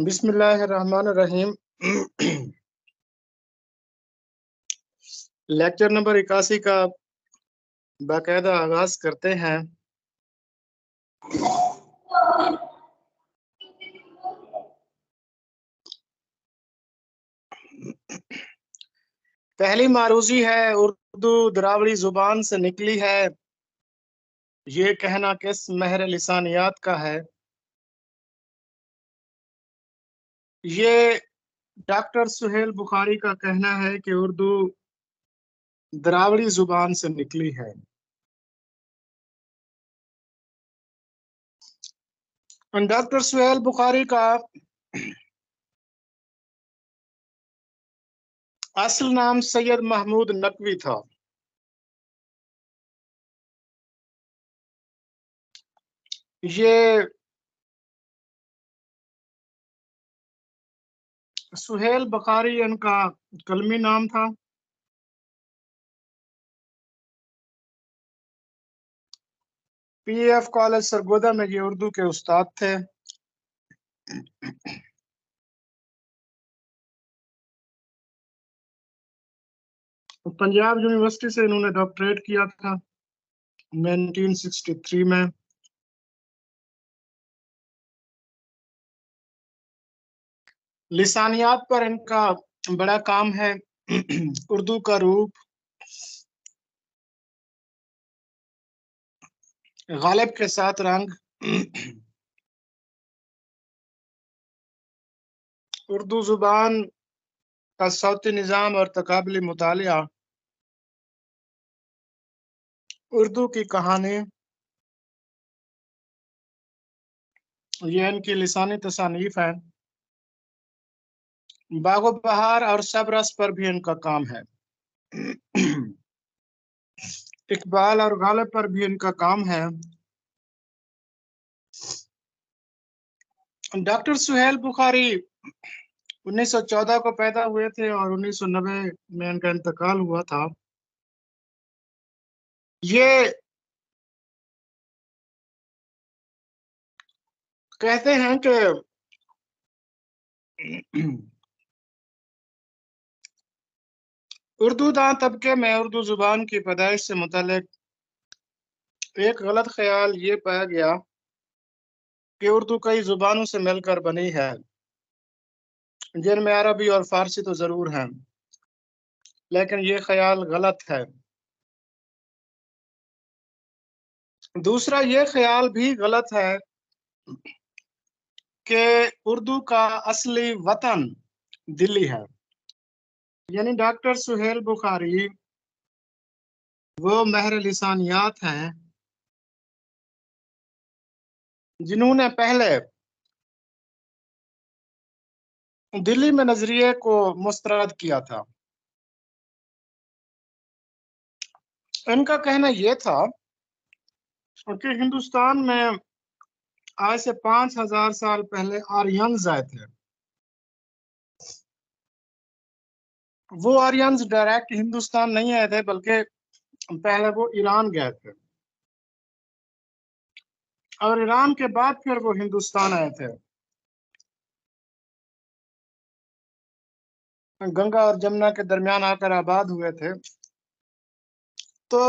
بسم اللہ الرحمن الرحیم۔ لیکچر نمبر 81 کا باقاعدہ آغاز کرتے ہیں۔ پہلی معروضی ہے، اردو دراوڑی زبان سے نکلی ہے، یہ کہنا کس مہر لسانیات کا ہے؟ یہ ڈاکٹر سہیل بخاری کا کہنا ہے کہ اردو دراوڑی زبان سے نکلی ہے۔ ڈاکٹر سہیل بخاری کا اصل نام سید محمود نقوی تھا۔ یہ سہیل بخاری ان کا قلمی نام تھا۔ پی ایف کالج سرگودا میں یہ اردو کے استاد تھے۔ پنجاب یونیورسٹی سے انہوں نے ڈاکٹریٹ کیا تھا 1963 میں۔ لسانیات پر ان کا بڑا کام ہے۔ اردو کا روپ، غالب کے ساتھ رنگ، اردو زبان کا صوتی نظام اور تقابلی مطالعہ، اردو کی کہانی، یہ ان کی لسانی تصانیف ہیں۔ باغ و بہار اور سب رس پر بھی ان کا کام ہے۔ اقبال اور غالب پر بھی ان کا کام ہے۔ ڈاکٹر سہیل بخاری 1914 کو پیدا ہوئے تھے اور 1990 میں ان کا انتقال ہوا تھا۔ یہ کہتے ہیں کہ اردو داں طبقے میں اردو زبان کی پیدائش سے متعلق ایک غلط خیال یہ پایا گیا کہ اردو کئی زبانوں سے مل کر بنی ہے، جن میں عربی اور فارسی تو ضرور ہیں، لیکن یہ خیال غلط ہے۔ دوسرا یہ خیال بھی غلط ہے کہ اردو کا اصلی وطن دلی ہے۔ یعنی ڈاکٹر سہیل بخاری وہ مہر لسانیات ہیں جنہوں نے پہلے دلی میں نظریے کو مسترد کیا تھا۔ ان کا کہنا یہ تھا کہ ہندوستان میں آج سے 5000 سال پہلے آرینز آئے تھے۔ وہ آرینز ڈائریکٹ ہندوستان نہیں آئے تھے، بلکہ پہلے وہ ایران گئے تھے، اور ایران کے بعد پھر وہ ہندوستان آئے تھے۔ گنگا اور جمنا کے درمیان آ کر آباد ہوئے تھے۔ تو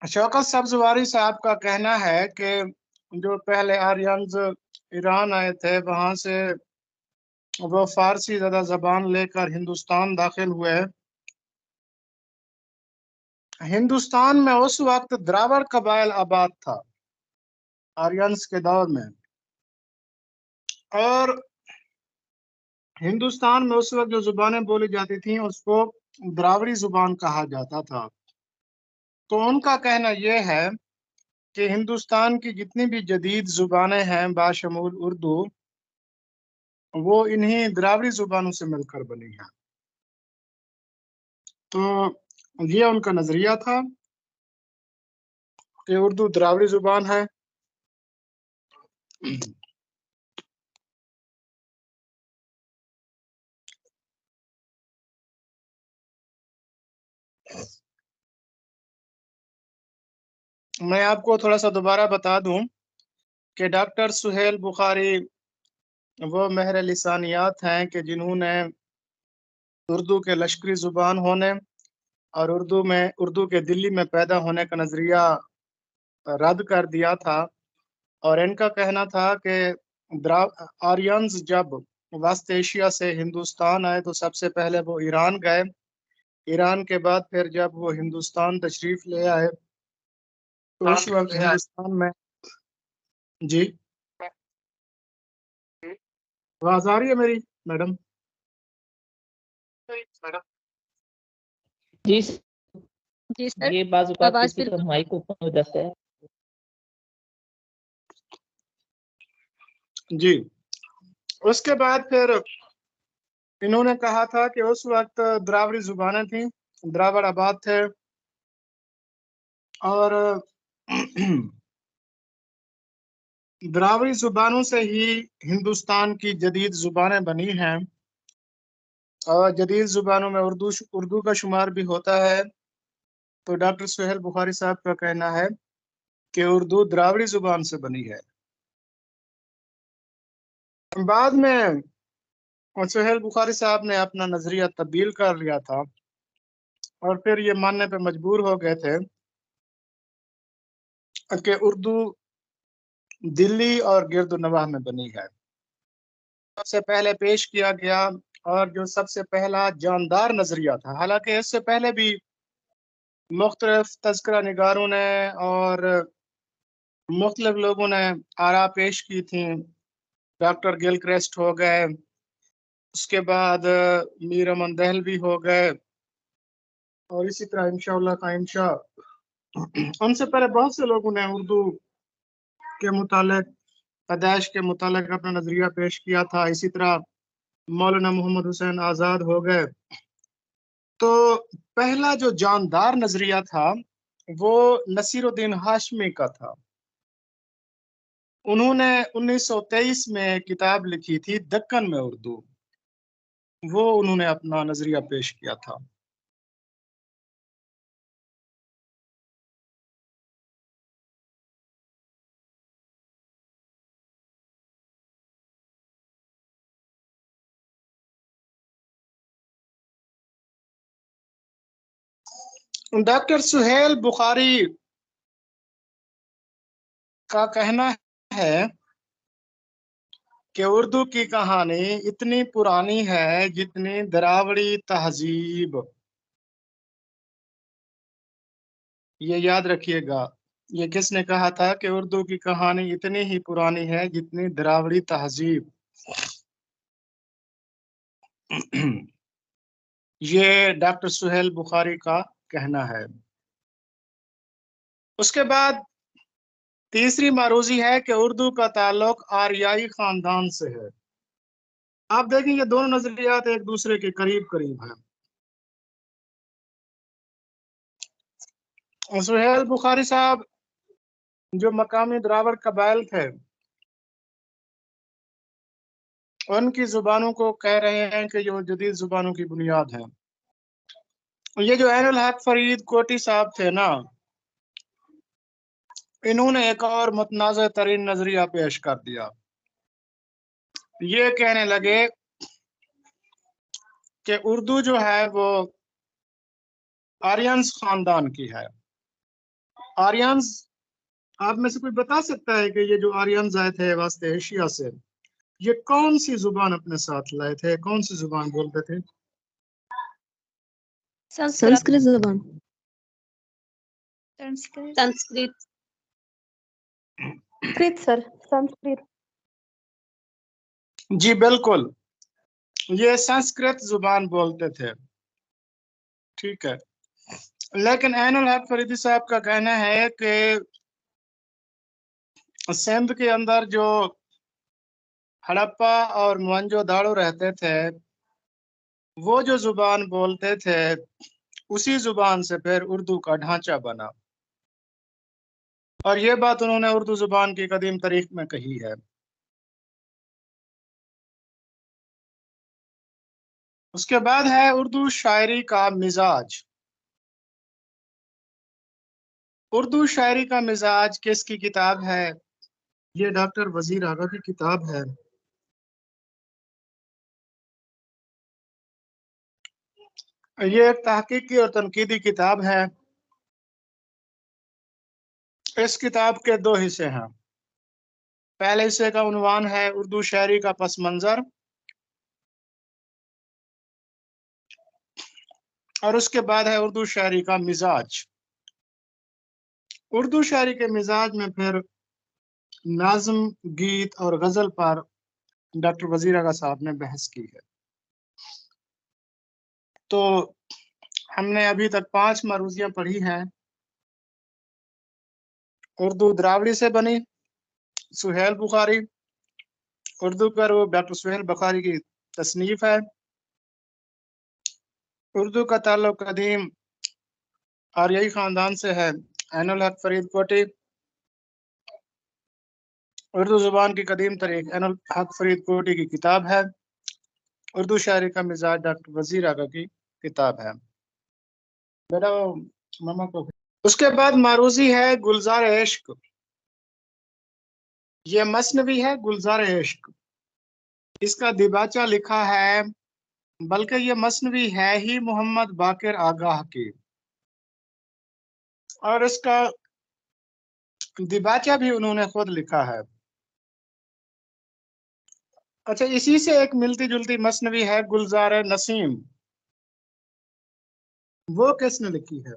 شوکت سبزواری صاحب کا کہنا ہے کہ جو پہلے آرینز ایران آئے تھے، وہاں سے وہ فارسی زدہ زبان لے کر ہندوستان داخل ہوئے۔ ہندوستان میں اس وقت دراوڑ قبائل آباد تھا آرینز کے دور میں، اور ہندوستان میں اس وقت جو زبانیں بولی جاتی تھیں اس کو دراوڑی زبان کہا جاتا تھا۔ تو ان کا کہنا یہ ہے کہ ہندوستان کی جتنی بھی جدید زبانیں ہیں باشمول اردو، وہ انہی دراوڑی زبانوں سے مل کر بنی ہیں۔ تو یہ ان کا نظریہ تھا کہ اردو دراوڑی زبان ہے۔ میں آپ کو تھوڑا سا دوبارہ بتا دوں کہ ڈاکٹر سہیل بخاری وہ ماہر لسانیات ہیں کہ جنہوں نے اردو کے لشکری زبان ہونے اور اردو کے دلی میں پیدا ہونے کا نظریہ رد کر دیا تھا، اور ان کا کہنا تھا کہ آرینز جب وسط ایشیا سے ہندوستان آئے تو سب سے پہلے وہ ایران گئے، ایران کے بعد پھر جب وہ ہندوستان تشریف لے آئے تو اس وقت ہندوستان میں جی آواز آ رہی ہے میری میڈم؟ جی جی سر، یہ بعض اوقات آواز کسی کا بالکل مائک اوپن ہو جاتا ہے۔ جی اس کے بعد پھر انہوں نے کہا تھا کہ اس وقت دراوڑی زبانیں تھیں، دراوڑ آباد تھے، اور دراوڑی زبانوں سے ہی ہندوستان کی جدید زبانیں بنی ہیں، اور جدید زبانوں میں اردو کا شمار بھی ہوتا ہے۔ تو ڈاکٹر سہیل بخاری صاحب کا کہنا ہے کہ اردو دراوڑی زبان سے بنی ہے۔ بعد میں سہیل بخاری صاحب نے اپنا نظریہ تبدیل کر لیا تھا اور پھر یہ ماننے پہ مجبور ہو گئے تھے کہ اردو دلی اور گرد و نواح میں بنی ہے۔ سب سے پہلے پیش کیا گیا اور جو سب سے پہلا جاندار نظریہ تھا، حالانکہ اس سے پہلے بھی مختلف تذکرہ نگاروں نے اور مختلف لوگوں نے آراء پیش کی تھیں، ڈاکٹر گل کرسٹ ہو گئے، اس کے بعد میر امن دہلوی ہو گئے، اور اسی طرح انشاءاللہ کا انشاء ان سے پہلے بہت سے لوگوں نے اردو کے متعلق پیدائش کے متعلق اپنا نظریہ پیش کیا تھا۔ اسی طرح مولانا محمد حسین آزاد ہو گئے۔ تو پہلا جو جاندار نظریہ تھا وہ نصیر الدین ہاشمی کا تھا۔ انہوں نے 1923 میں کتاب لکھی تھی دکن میں اردو، وہ انہوں نے اپنا نظریہ پیش کیا تھا۔ ڈاکٹر سہیل بخاری کا کہنا ہے کہ اردو کی کہانی اتنی پرانی ہے جتنی دراوڑی تہذیب۔ یہ یاد رکھیے گا، یہ کس نے کہا تھا کہ اردو کی کہانی اتنی ہی پرانی ہے جتنی دراوڑی تہذیب؟ یہ ڈاکٹر سہیل بخاری کا کہنا ہے۔ اس کے بعد تیسری معروضی ہے کہ اردو کا تعلق آریائی خاندان سے ہے۔ آپ دیکھیں یہ دونوں نظریات ایک دوسرے کے قریب قریب ہیں۔ سہیل بخاری صاحب جو مقامی دراوڑ قبائل تھے ان کی زبانوں کو کہہ رہے ہیں کہ جو جدید زبانوں کی بنیاد ہے۔ یہ جو عین الحق فرید کوٹی صاحب تھے نا، انہوں نے ایک اور متنازع ترین نظریہ پیش کر دیا۔ یہ کہنے لگے کہ اردو جو ہے وہ آرینز خاندان کی ہے۔ آرینز، آپ میں سے کوئی بتا سکتا ہے کہ یہ جو آرینز آئے تھے وسط ایشیا سے، یہ کون سی زبان اپنے ساتھ لائے تھے، کون سی زبان بولتے تھے؟ سنسکرت زبان، سنسکرت۔ جی بالکل، یہ سنسکرت زبان بولتے تھے، ٹھیک ہے۔ لیکن عین الحق فریدی صاحب کا کہنا ہے کہ سندھ کے اندر جو ہڑپا اور موہنجو داڑو رہتے تھے وہ جو زبان بولتے تھے اسی زبان سے پھر اردو کا ڈھانچہ بنا، اور یہ بات انہوں نے اردو زبان کی قدیم تاریخ میں کہی ہے۔ اس کے بعد ہے اردو شاعری کا مزاج۔ اردو شاعری کا مزاج کس کی کتاب ہے؟ یہ ڈاکٹر وزیر آغا کی کتاب ہے. یہ ایک تحقیقی اور تنقیدی کتاب ہے. اس کتاب کے 2 حصے ہیں. پہلے حصے کا عنوان ہے اردو شاعری کا پس منظر، اور اس کے بعد ہے اردو شاعری کا مزاج. اردو شاعری کے مزاج میں پھر نظم، گیت اور غزل پر ڈاکٹر وزیر آغا صاحب نے بحث کی ہے. تو ہم نے ابھی تک 5 معروضیاں پڑھی ہیں. اردو دراوڑی سے بنی، سہیل بخاری. اردو پر وہ ڈاکٹر سہیل بخاری کی تصنیف ہے. اردو کا تعلق قدیم آریائی خاندان سے ہے، عین الحق فرید کوٹی. اردو زبان کی قدیم تاریخ عین الحق فرید کوٹی کی کتاب ہے. اردو شاعری کا مزاج ڈاکٹر وزیر آغا کی کتاب ہے. بیٹا ماما کو. اس کے بعد معروضی ہے گلزار عشق. یہ مثنوی ہے گلزار عشق. اس کا دیباچہ لکھا ہے، بلکہ یہ مثنوی ہے ہی محمد باقر آگاہ کی، اور اس کا دیباچہ بھی انہوں نے خود لکھا ہے. اچھا، اسی سے ایک ملتی جلتی مثنوی ہے گلزار نسیم. وہ کس نے لکھی ہے؟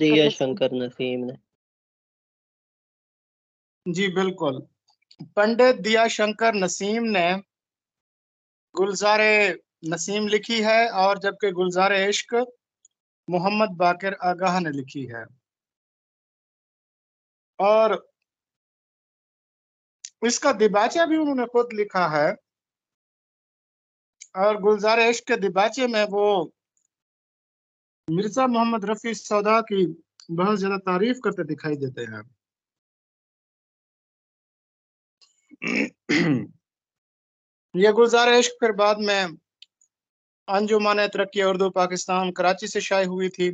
دیا شنکر نسیم نے. جی بالکل، پنڈت دیا شنکر نسیم نے گلزار نسیم لکھی ہے، اور جبکہ گلزار عشق محمد باقر آگاہ نے لکھی ہے. اور اس کا دیباچہ بھی انہوں نے خود لکھا ہے. اور گلزار عشق کے دیباچے میں وہ مرزا محمد رفیع سودا کی بہت زیادہ تعریف کرتے دکھائی دیتے ہیں. یہ گلزار عشق پھر بعد میں انجمن ترقی اردو پاکستان کراچی سے شائع ہوئی تھی.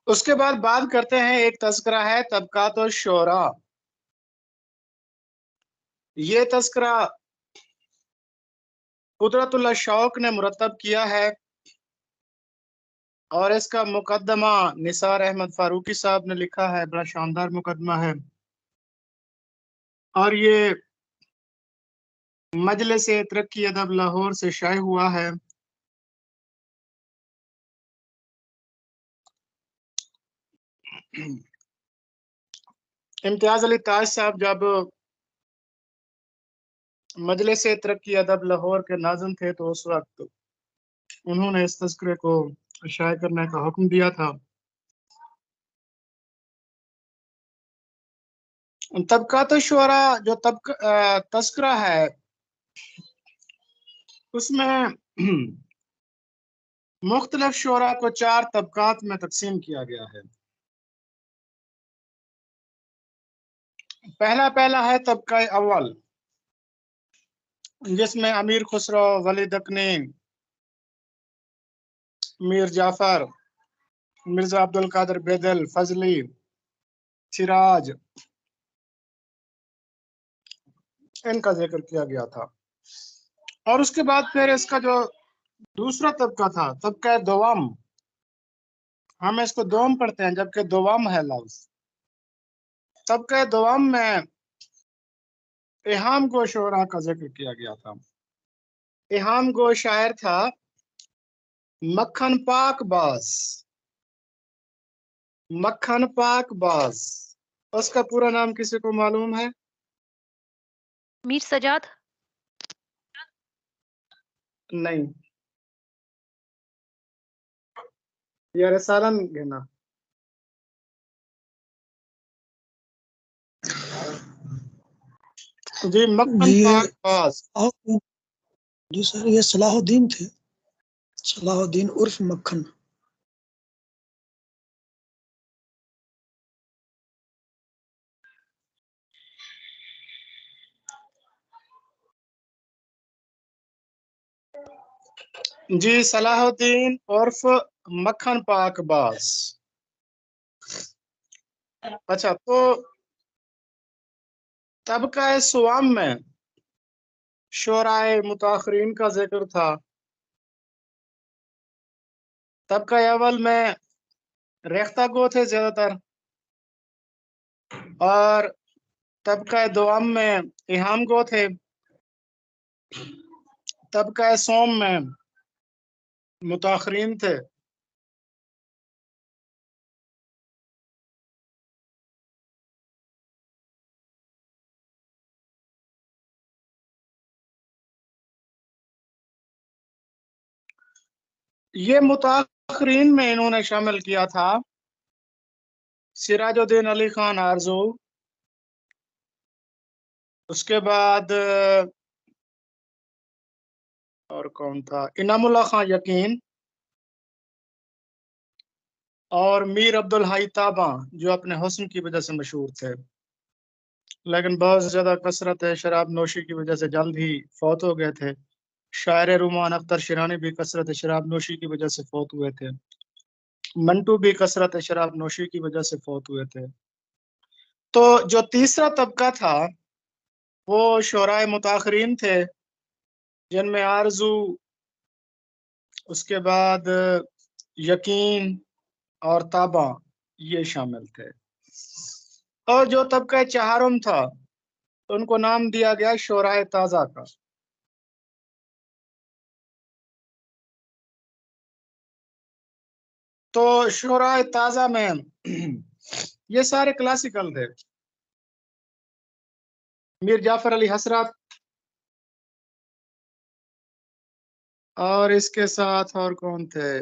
اس کے بعد بات کرتے ہیں، ایک تذکرہ ہے طبقات الشعراء. یہ تذکرہ قدرت اللہ شوق نے مرتب کیا ہے، اور اس کا مقدمہ نثار احمد فاروقی صاحب نے لکھا ہے. بڑا شاندار مقدمہ ہے، اور یہ مجلس ترقی ادب لاہور سے شائع ہوا ہے. امتیاز علی تاج صاحب جب مجلس ترقی ادب لاہور کے ناظم تھے تو اس وقت انہوں نے اس تذکرے کو شائع کرنے کا حکم دیا تھا. طبقات الشعراء جو تذکرہ ہے، اس میں مختلف شعراء کو 4 طبقات میں تقسیم کیا گیا ہے. پہلا ہے طبقہ اول، جس میں امیر خسرو، ولی دکنی، میر جعفر، مرزا عبد القادر بیدل، فضلی، سراج، ان کا ذکر کیا گیا تھا. اور اس کے بعد پھر اس کا جو دوسرا طبقہ تھا، طبقہ دوم. ہم اس کو دوم پڑھتے ہیں جبکہ دوم ہے لفظ. طبقہ دوم میں اہام گو شعراء کا ذکر کیا گیا تھا. اہام گو شاعر تھا مکھن پاک باز. مکھن پاک باز، اس کا پورا نام کسی کو معلوم ہے؟ میر سجاد. نہیں، یا رسالن گنا. جی مکھن پاک باز. جی سر، یہ صلاح الدین تھے. صلاح الدین عرف مکھن. جی صلاح الدین عرف مکھن پاک باز. اچھا، تو طبقہ سوام میں شعراء متاخرین کا ذکر تھا. طبقہ اول میں ریختہ گو تھے زیادہ تر، اور طبقہ دوم میں ایہام گو تھے. طبقہ سوم میں متاخرین تھے. یہ متاخرین میں انہوں نے شامل کیا تھا سراج الدین علی خان آرزو، اس کے بعد اور کون تھا، انعام اللہ خان یقین، اور میر عبدالحی تاباں جو اپنے حسن کی وجہ سے مشہور تھے، لیکن بہت زیادہ کثرت شراب نوشی کی وجہ سے جلد ہی فوت ہو گئے تھے. شاعر رومان اختر شیرانی بھی کثرت شراب نوشی کی وجہ سے فوت ہوئے تھے. منٹو بھی کثرت شراب نوشی کی وجہ سے فوت ہوئے تھے. تو جو تیسرا طبقہ تھا وہ شعراء متاخرین تھے، جن میں آرزو، اس کے بعد یقین اور تاباں یہ شامل تھے. اور جو طبقہ چہارم تھا ان کو نام دیا گیا شعراء تازہ کا. تو شعراء تازہ میں یہ سارے کلاسیکل تھے. میر جعفر علی حسرت، اور اس کے ساتھ اور کون تھے،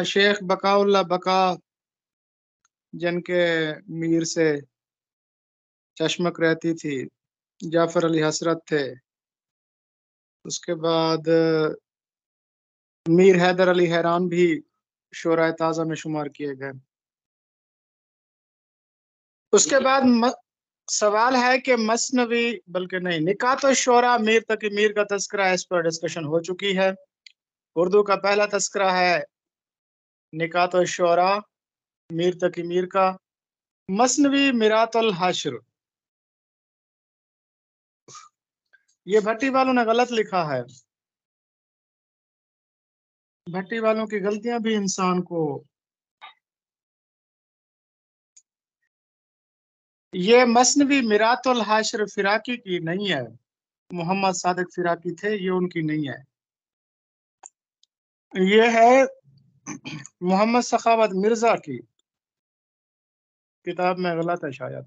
شیخ بقاء اللہ بقا، جن کے میر سے چشمک رہتی تھی. جعفر علی حسرت تھے. اس کے بعد میر حیدر علی حیران بھی شعراء تازہ میں شمار کیے گئے. اس کے بعد سوال ہے کہ مثنوی، بلکہ نہیں، نکات الشعراء میر تقی میر کا تذکرہ اس پر ڈسکشن ہو چکی ہے. اردو کا پہلا تذکرہ ہے نکات الشعراء میر تقی میر کا. مثنوی میرات الحشر، یہ بھٹی والوں نے غلط لکھا ہے. بھٹی والوں کی غلطیاں بھی انسان کو، یہ مثنوی میرات الحشر فراقی کی نہیں ہے، محمد صادق فراقی تھے، یہ ان کی نہیں ہے. یہ ہے محمد سخاوت مرزا کی کتاب میں غلط ہے شاید.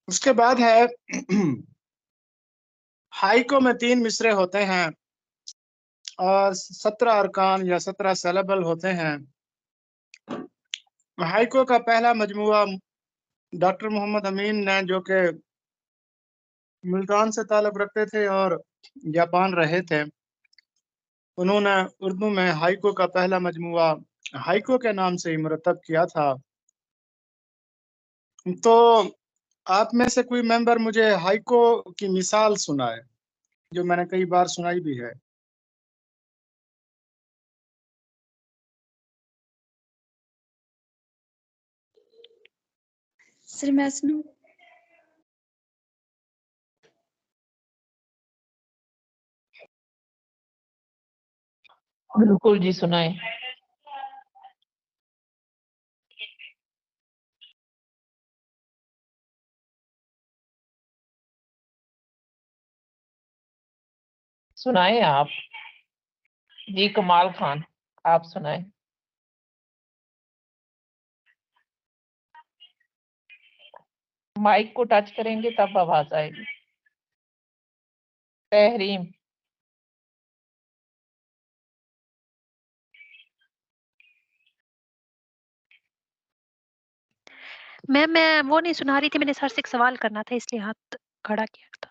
اس کے بعد ہے ہائیکو میں 3 مصرے ہوتے ہیں اور 17 ارکان یا 17 سیلیبل ہوتے ہیں. ہائیکو کا پہلا مجموعہ ڈاکٹر محمد امین نے، جو کہ ملتان سے تعلق رکھتے تھے اور جاپان رہے تھے، انہوں نے اردو میں ہائیکو کا پہلا مجموعہ ہائیکو کے نام سے ہی مرتب کیا تھا. تو آپ میں سے کوئی ممبر مجھے ہائیکو کی مثال سنائے، جو میں نے کئی بار سنائی بھی ہے. سر میں سنوں؟ بالکل جی، سنائیں. سنائیں آپ. جی کمال خان، آپ سنائیں. مائک کو ٹچ کریں گے تب آواز آئے گی. تحریم. میں وہ نہیں سنا رہی تھی، میں نے سر سے ایک سوال کرنا تھا اس لیے ہاتھ کھڑا کیا تھا.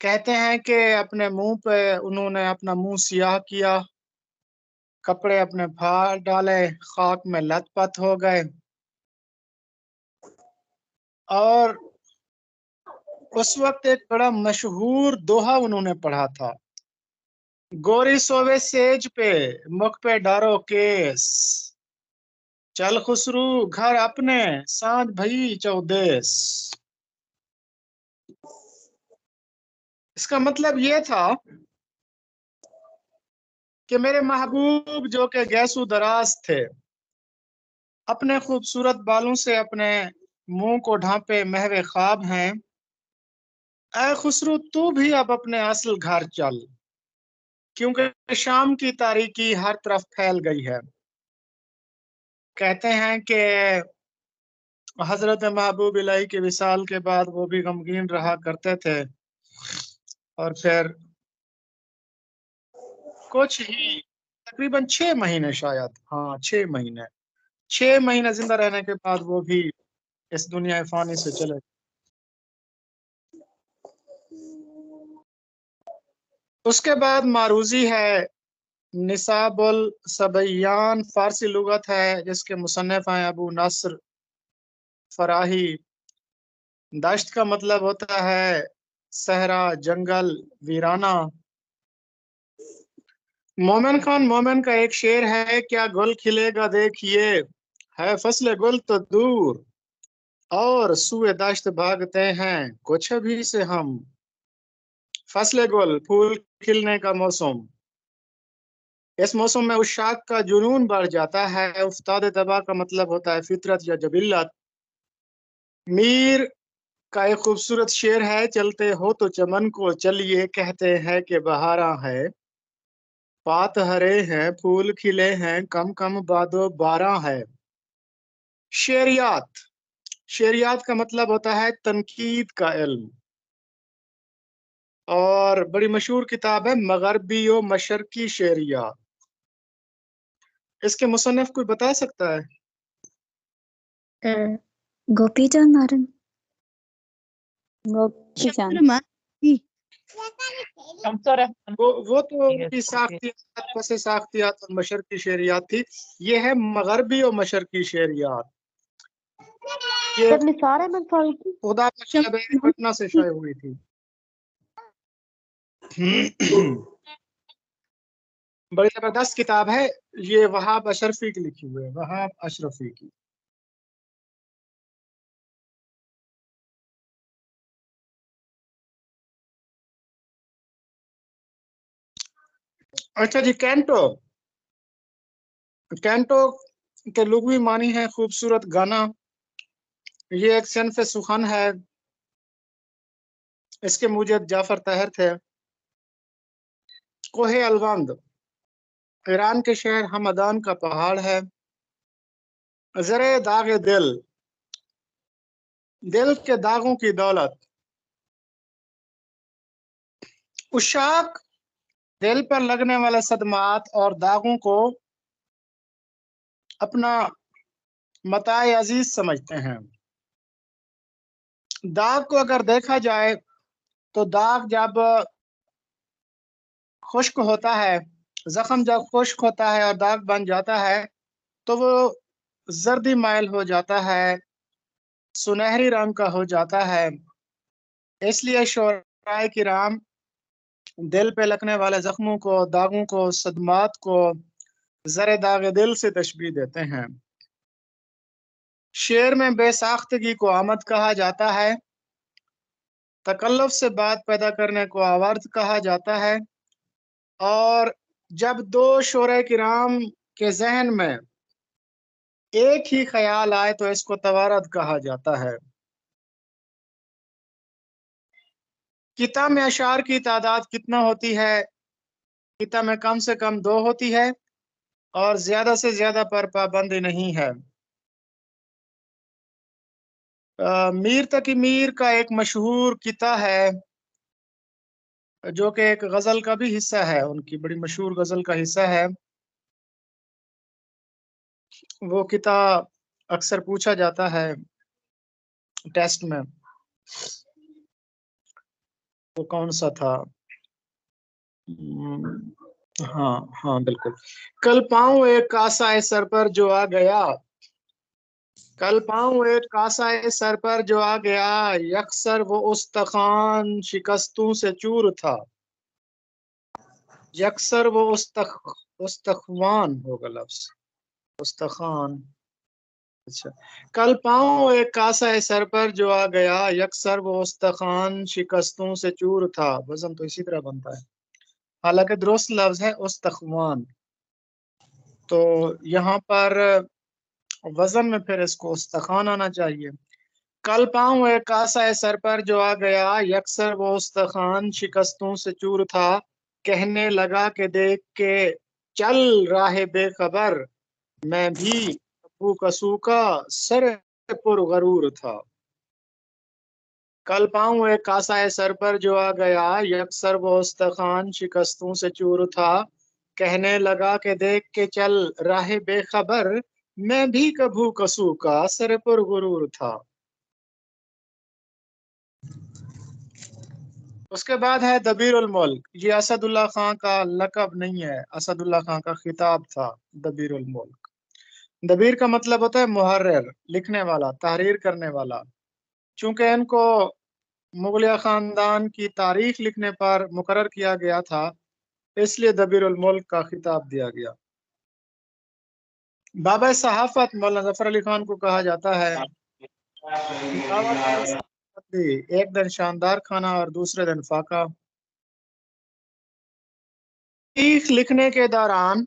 کہتے ہیں کہ اپنے منہ پہ انہوں نے اپنا منہ سیاہ کیا، کپڑے اپنے پھاڑ ڈالے، خاک میں لت پت ہو گئے، اور اس وقت ایک بڑا مشہور دوہا انہوں نے پڑھا تھا، گوری سوے سیج پہ مکھ پہ ڈارو کیس، چل خسرو گھر اپنے سانجھ بھئی چودیس۔ اس کا مطلب یہ تھا کہ میرے محبوب جو کہ گیسو دراز تھے، اپنے خوبصورت بالوں سے اپنے منہ کو ڈھانپے محو خواب ہیں، اے خسرو تو بھی اب اپنے اصل گھر چل، کیونکہ شام کی تاریکی ہر طرف پھیل گئی ہے۔ کہتے ہیں کہ حضرت محبوب الہی کے وصال کے بعد وہ بھی غمگین رہا کرتے تھے، اور پھر کچھ ہی تقریباً 6 مہینے، شاید 6 مہینے زندہ رہنے کے بعد وہ بھی اس دنیا فانی سے چلے۔ اس کے بعد معروضی ہے، نصاب الصبیان فارسی لغت ہے جس کے مصنف ہیں ابو نصر فراہی۔ دشت کا مطلب ہوتا ہے صحرا، جنگل، ویرانہ۔ مومن خان مومن کا ایک شعر ہے، کیا گل کھلے گا دیکھیے، ہے فصل گل تو دور، اور سوئے دشت بھاگتے ہیں کچھ بھی سے ہم۔ فصل گل، پھول کھلنے کا موسم، اس موسم میں عشاق کا جنون بڑھ جاتا ہے۔ افتاد طبع کا مطلب ہوتا ہے فطرت یا جبلت۔ میر کا ایک خوبصورت شعر ہے، چلتے ہو تو چمن کو چلیے، کہتے ہیں کہ بہاراں ہے، پات ہرے ہیں پھول کھلے ہیں، کم کم بادو باراں ہے۔ شعریات کا مطلب ہوتا ہے تنقید کا علم، اور بڑی مشہور کتاب ہے مغربی و مشرقی شعریات۔ اس کے مصنف کوئی بتا سکتا ہے؟ گوپی چند نارنگ۔ گوپی چاند۔ شمس رحمان وہ تو ان کی کی ساختیات، پس ساختیات اور مشرقی شعریات تھی۔ یہ ہے مغربی اور مشرقی شعریات۔ یہ خدا کا شعب پٹنہ سے شائع ہوئی تھی۔ بڑی زبردست کتاب ہے یہ، وہاب اشرفی کی لکھی ہوئی ہے، وہاب اشرفی کی۔ اچھا جی، کینٹو کے لغوی معنی ہے خوبصورت گانا۔ یہ ایک صنف سخن ہے، اس کے موجد جعفر طاہر تھے۔ کوہ الوند ایران کے شہر ہمدان کا پہاڑ ہے۔ زرے داغ دل کے داغوں کی دولت، عشاق دل پر لگنے والے صدمات اور داغوں کو اپنا متاع عزیز سمجھتے ہیں۔ داغ کو اگر دیکھا جائے تو داغ جب خشک ہوتا ہے، زخم جب خشک ہوتا ہے اور داغ بن جاتا ہے تو وہ زردی مائل ہو جاتا ہے، سنہری رنگ کا ہو جاتا ہے۔ اس لیے شعراء کرام دل پہ لگنے والے زخموں کو، داغوں کو، صدمات کو زر داغ دل سے تشبیہ دیتے ہیں۔ شعر میں بے ساختگی کو آمد کہا جاتا ہے، تکلف سے بات پیدا کرنے کو آورد کہا جاتا ہے، اور جب دو شعراء کرام کے ذہن میں ایک ہی خیال آئے تو اس کو توارد کہا جاتا ہے۔ کتاب میں اشعار کی تعداد کتنا ہوتی ہے؟ کتاب میں کم سے کم 2 ہوتی ہے، اور زیادہ سے زیادہ پر پابندی نہیں ہے۔ میر تقی میر کا ایک مشہور کتا ہے جو کہ ایک غزل کا بھی حصہ ہے، ان کی بڑی مشہور غزل کا حصہ ہے۔ وہ کتا اکثر پوچھا جاتا ہے ٹیسٹ میں۔ وہ کون سا تھا؟ ہاں ہاں بالکل. کل پاؤں ایک کاسا سر پر جو آ گیا، کل پاؤں ایک کاسا سر پر جو آ گیا، یکسر وہ استخوان شکستوں سے چور تھا. یکسر وہ استخوان ہوگا لفظ، استخوان. اچھا، کل پاؤں ایک کاسا سر پر جو آ گیا، یکسر وہ استخوان شکستوں سے چور تھا. وزن تو اسی طرح بنتا ہے، حالانکہ درست لفظ ہے استخوان. تو یہاں پر وزن میں پھر اس کو استخوان آنا چاہیے. کل پاؤں ایک کاسا سر پر جو آ گیا، یکسر وہ استخوان شکستوں سے چور تھا. کہنے لگا کہ دیکھ کے چل راہ بے خبر، میں بھی کسو کا سر پر غرور تھا. کل پاؤں ایک کاسا سر پر جو آ گیا، یکسر وہ استخوان شکستوں سے چور تھا. کہنے لگا کہ دیکھ کے چل راہ بے خبر، میں بھی کبھو کسو کا سر پر غرور تھا. اس کے بعد ہے دبیر الملک. یہ اسد اللہ خان کا لقب نہیں ہے، اسد اللہ خان کا خطاب تھا دبیر الملک. دبیر کا مطلب ہوتا ہے محرر، لکھنے والا، تحریر کرنے والا. چونکہ ان کو مغلیہ خاندان کی تاریخ لکھنے پر مقرر کیا گیا تھا، اس لیے دبیر الملک کا خطاب دیا گیا. بابا صحافت مولانا ظفر علی خان کو کہا جاتا ہے. ایک دن شاندار کھانا اور دوسرے دن فاقہ. تاریخ لکھنے کے دوران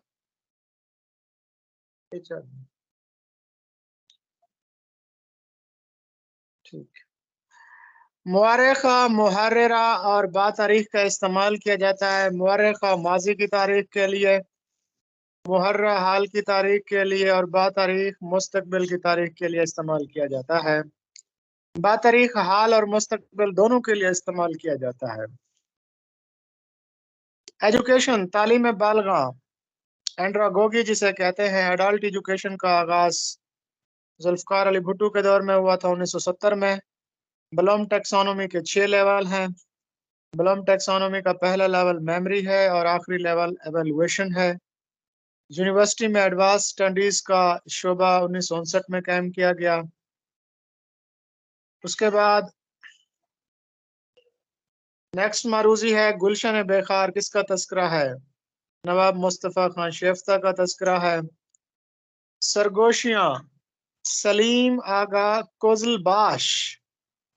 مورخہ، محررہ اور با تاریخ کا استعمال کیا جاتا ہے. مورخہ ماضی کی تاریخ کے لیے، محررہ حال کی تاریخ کے لیے، اور با تاریخ مستقبل کی تاریخ کے لیے استعمال کیا جاتا ہے. با تاریخ حال اور مستقبل دونوں کے لیے استعمال کیا جاتا ہے. ایجوکیشن، تعلیم بالغاں، اینڈراگوگی جسے کہتے ہیں. ایڈالٹ ایجوکیشن کا آغاز ذوالفقار علی بھٹو کے دور میں ہوا تھا 1970 میں. بلوم ٹیکسانومی کے 6 لیول ہیں. بلوم ٹیکسانومی کا پہلا لیول میموری ہے اور آخری لیول ایویلویشن ہے. یونیورسٹی میں ایڈوانس اسٹڈیز کا شعبہ 1959 میں قائم کیا گیا. اس کے بعد نیکسٹ معروضی ہے گلشن بے خار. کس کا تذکرہ ہے؟ نواب مصطفیٰ خان شیفتہ کا تذکرہ ہے. سرگوشیاں سلیم آغا کوزل باش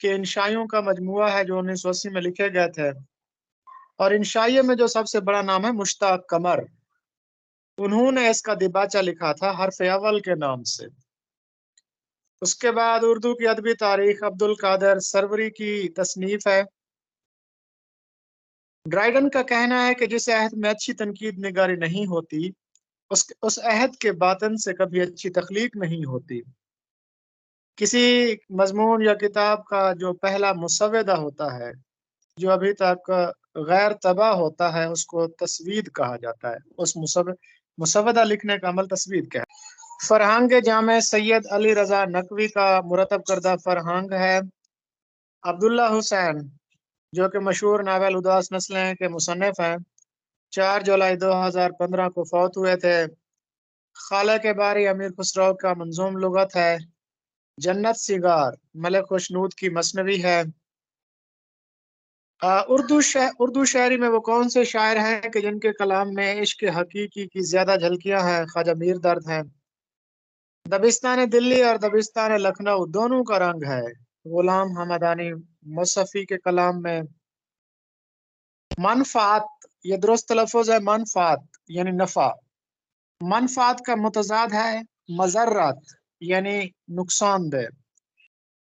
کے انشائیوں کا مجموعہ ہے جو 1980 میں لکھے گئے تھے. اور انشائیے میں جو سب سے بڑا نام ہے مشتاق قمر. انہوں نے اس کا دیباچہ لکھا تھا حرف اول کے نام سے. اس کے بعد اردو کی ادبی تاریخ عبد القادر سروری کی تصنیف ہے. ڈرائیڈن کا کہنا ہے کہ جس عہد میں اچھی تنقید نگاری نہیں ہوتی، اس عہد کے باطن سے کبھی اچھی تخلیق نہیں ہوتی. کسی مضمون یا کتاب کا جو پہلا مسودہ ہوتا ہے، جو ابھی تک غیر طبع ہوتا ہے، اس کو تسوید کہا جاتا ہے. اس مسودہ لکھنے کا عمل تسوید کہا. فرہنگ جامع سید علی رضا نقوی کا مرتب کردہ فرہنگ ہے. عبداللہ حسین جو کہ مشہور ناول اداس نسلیں کے مصنف ہیں، 4 جولائی 2015 کو فوت ہوئے تھے. خالق باری امیر خسرو کا منظوم لغت ہے. جنت سیگار ملک خوشنود کی مثنوی ہے. اردو شاعری میں وہ کون سے شاعر ہیں کہ جن کے کلام میں عشق حقیقی کی زیادہ جھلکیاں ہیں؟ خواجہ میر درد ہیں. دبستان دلی اور دبستان لکھنؤ دونوں کا رنگ ہے. غلام حمدانی مصفی کے کلام میں. منفعت، یہ درست تلفظ ہے منفعت یعنی نفع. منفعت کا متضاد ہے مضرت یعنی نقصان دہ.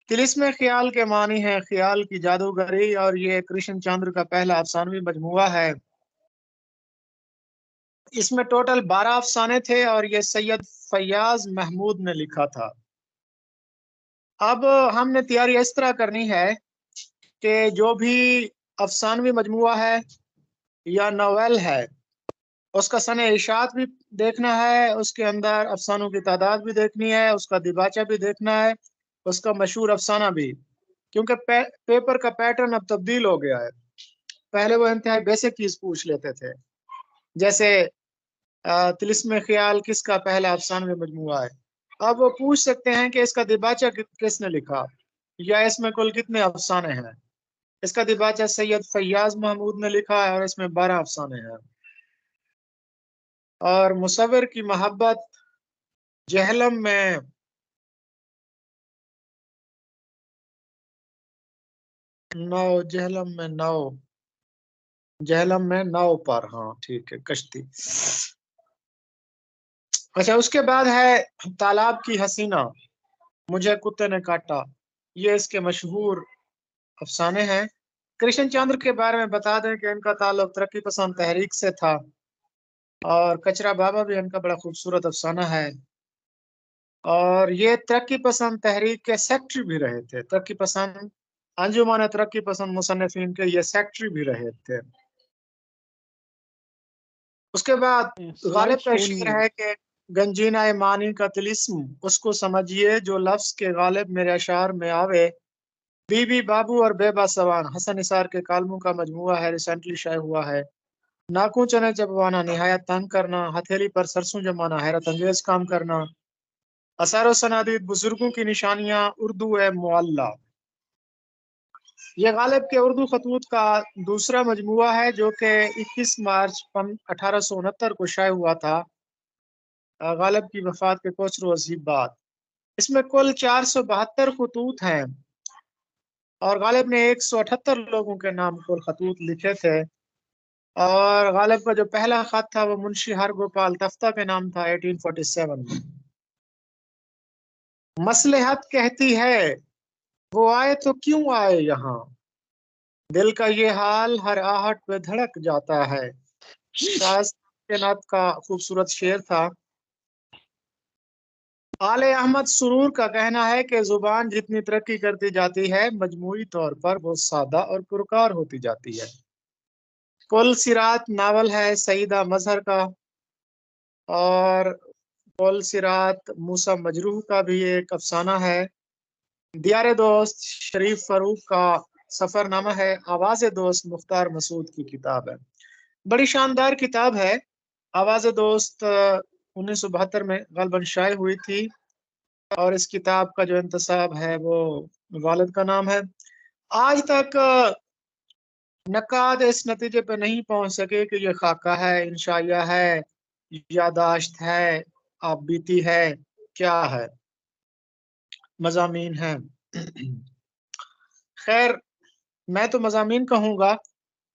طلسم خیال کے معنی ہے خیال کی جادوگری، اور یہ کرشن چندر کا پہلا افسانوی مجموعہ ہے. اس میں ٹوٹل 12 افسانے تھے اور یہ سید فیاض محمود نے لکھا تھا. اب ہم نے تیاری اس طرح کرنی ہے کہ جو بھی افسانوی مجموعہ ہے یا ناول ہے، اس کا سنِ اشاعت بھی دیکھنا ہے، اس کے اندر افسانوں کی تعداد بھی دیکھنی ہے، اس کا دیباچہ بھی دیکھنا ہے، اس کا مشہور افسانہ بھی، کیونکہ پیپر کا پیٹرن اب تبدیل ہو گیا ہے. پہلے وہ انتہائی بیسک چیز پوچھ لیتے تھے، جیسے طلسم خیال کس کا پہلا افسانوی مجموعہ ہے، اب وہ پوچھ سکتے ہیں کہ اس کا دیباچہ کس نے لکھا، یا اس میں کل کتنے افسانے ہیں۔ اس کا دیباچہ سید فیاض محمود نے لکھا ہے اور اس میں 12 افسانے ہیں۔ اور مصور کی محبت جہلم میں جہلم میں نو پر، ہاں ٹھیک ہے، کشتی۔ اچھا، اس کے بعد ہے تالاب کی حسینہ، مجھے کتے نے کاٹا، یہ اس کے مشہور افسانے ہیں۔ کرشن چندر کے بارے میں بتا دیں کہ ان کا تعلق ترقی پسند تحریک سے تھا، اور کچرا بابا بھی ان کا بڑا خوبصورت افسانہ ہے، اور یہ ترقی پسند تحریک کے سیکٹری بھی رہے تھے، ترقی پسند انجمن ترقی پسند مصنفین کے یہ سیکٹری بھی رہے تھے۔ اس کے بعد غالب کا شعر ہے کہ گنجینہ معنی کا طلسم اس کو سمجھیے جو لفظ کے غالب میرے اشعار میں آوے، بی بی بابو اور بے باسوان حسن نثار کے کالموں کا مجموعہ ہے، ریسنٹلی شائع ہوا ہے۔ ناکوں چنے چبوانا نہایت تنگ کرنا، ہتھیلی پر سرسوں جمانا حیرت انگیز کام کرنا، اثار و سنادید بزرگوں کی نشانیاں، اردو معلی۔ یہ غالب کے اردو خطوط کا دوسرا مجموعہ ہے جو کہ 21 مارچ 1869 کو شائع ہوا تھا، غالب کی وفات کے کچھ روز ہی بعد۔ اس میں کل 472 خطوط ہیں، اور غالب نے 178 لوگوں کے نام کل خطوط لکھے تھے، اور غالب کا جو پہلا خط تھا وہ منشی ہر گوپال تفتہ کے نام تھا 1847 میں۔ مصلحت کہتی ہے وہ آئے تو کیوں آئے یہاں، دل کا یہ حال ہر آہٹ پہ دھڑک جاتا ہے، نعت کا خوبصورت شعر تھا۔ آل احمد سرور کا کہنا ہے کہ زبان جتنی ترقی کرتی جاتی ہے مجموعی طور پر وہ سادہ اور پرکار ہوتی جاتی ہے۔ پل صراط ناول ہے سعیدہ مظہر کا، اور پل صراط موسیٰ مجروح کا بھی ایک افسانہ ہے۔ دیار دوست شریف فاروق کا سفر نامہ ہے۔ آواز دوست مختار مسعود کی کتاب ہے، بڑی شاندار کتاب ہے۔ آواز دوست 1972 میں غالباً شائع ہوئی تھی، اور اس کتاب کا جو انتصاب ہے وہ والد کا نام ہے۔ آج تک نقاد اس نتیجے پہ نہیں پہنچ سکے کہ یہ خاکہ ہے، انشائیہ ہے، یادداشت ہے، آپ بیتی ہے، کیا ہے، مضامین ہیں۔ خیر، میں تو مضامین کہوں گا،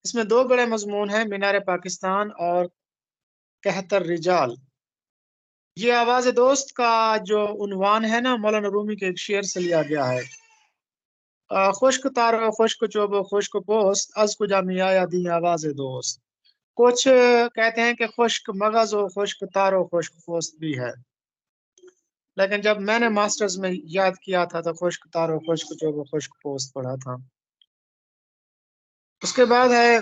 اس میں 2 بڑے مضمون ہیں، مینار پاکستان اور کہتر رجال۔ یہ آواز دوست کا جو عنوان ہے نا، مولانا رومی کے ایک شعر سے لیا گیا ہے۔ خشک تارو خشک چوبو خشک پوست از کجا می آیا دی آواز دوست۔ کچھ کہتے ہیں کہ خشک مغز و خشک تارو خشک پوست بھی ہے، لیکن جب میں نے ماسٹرز میں یاد کیا تھا تو خشک تارو خشک چوبو خشک پوست پڑھا تھا۔ اس کے بعد ہے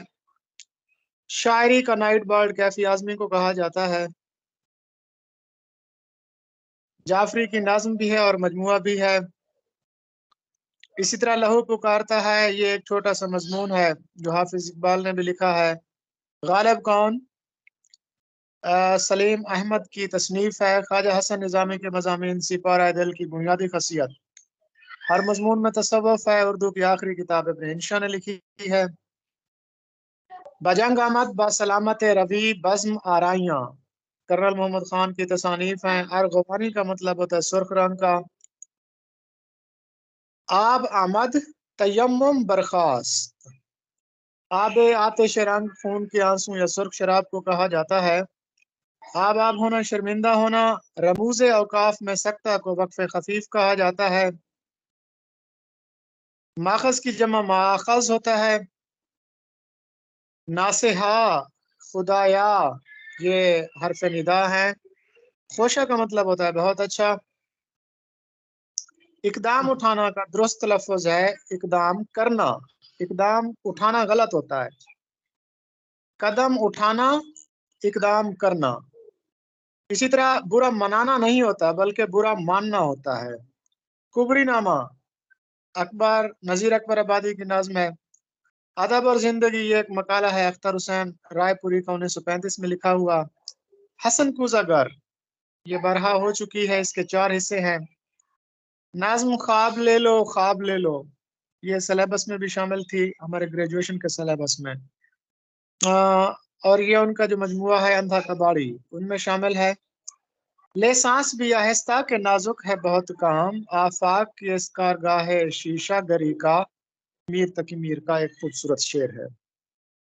شاعری کا نائٹ برڈ کیفی اعظمی کو کہا جاتا ہے۔ جعفری کی نظم بھی ہے اور مجموعہ بھی ہے۔ اسی طرح لہو پکارتا ہے، یہ ایک چھوٹا سا مضمون ہے جو حافظ اقبال نے بھی لکھا ہے۔ غالب کون؟ سلیم احمد کی تصنیف ہے۔ خواجہ حسن نظامی کے مضامین سپارہ دل کی بنیادی خاصیت، ہر مضمون میں تصوف ہے، اردو کی آخری کتاب ابن انشا نے لکھی ہے۔ بجنگ آمد با سلامت روی بزم آرائیاں، کرنل محمد خان کی تصانیف ہیں۔ ارغوانی کا مطلب ہوتا ہے سرخ رنگ کا۔ آب آمد تیمم برخاست، آب آتش رنگ خون کے آنسو یا سرخ شراب کو کہا جاتا ہے۔ آب ہونا شرمندہ ہونا، رموز اوقاف میں سکتہ کو وقف خفیف کہا جاتا ہے۔ ماخذ کی جمع ماخذ ہوتا ہے۔ ناصحہ خدایا، یہ حرف ندا ہے۔ خوشہ کا مطلب ہوتا ہے بہت اچھا۔ اقدام اٹھانا کا درست لفظ ہے اقدام کرنا، اقدام اٹھانا غلط ہوتا ہے، قدم اٹھانا، اقدام کرنا۔ اسی طرح برا منانا نہیں ہوتا بلکہ برا ماننا ہوتا ہے۔ کبری نامہ اکبر نذیر اکبر آبادی کی نظم ہے۔ ادب اور زندگی یہ ایک مقالہ ہے اختر حسین رائے پوری کا 1935 میں لکھا ہوا۔ حسن کوزہ گر یہ برہا ہو چکی ہے، اس کے 4 حصے ہیں۔ نظم خواب لے لو خواب لے لو، یہ سلیبس میں بھی شامل تھی ہمارے گریجویشن کے سلیبس میں، اور یہ ان کا جو مجموعہ ہے اندھا کباڑی ان میں شامل ہے۔ لے سانس بھی آہستہ کہ نازک ہے بہت کام، آفاق کی اس کارگاہ شیشہ گری کا، میر تقی میر کا ایک خوبصورت شعر ہے۔